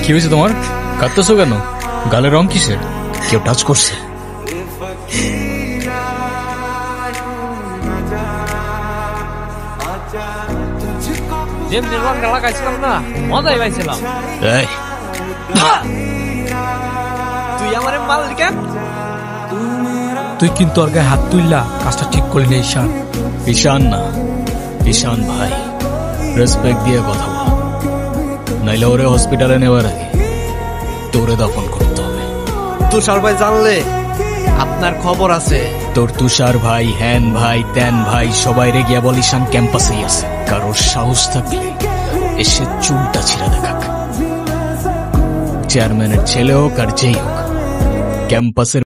কি হয়েছে তোমার? কাঁদতেছো কেন? গালের রং কিসের? কেউ টাচ করছে? যেমনি রংটা লাগাইছিলাম না, মজাই পাইছিলাম। তুই আমার মালিক, তুই কিন্তু ওর গায়ে হাত তুললা, কাজটা ঠিক করলি না ঈশান। ঈশান না, ঈশান ভাই। রেসপেক্ট দিয়ে কথা বল, নাইলে ওরে হসপিটালে নেওয়ার আগে তোরে দফন করতে হবে। তুষার ভাই জানলে আপনার খবর আছে। তোর তুষার ভাই, হ্যান ভাই, ত্যান ভাই, সবাই রে গিয়া বল ঈশান ক্যাম্পাসেই আছে। কারোর সাহস থাকলে এসে চুলটা ছিঁড়া দেখাক। চেয়ারম্যানের ছেলে হোক আর যেই হোক, ক্যাম্পাসের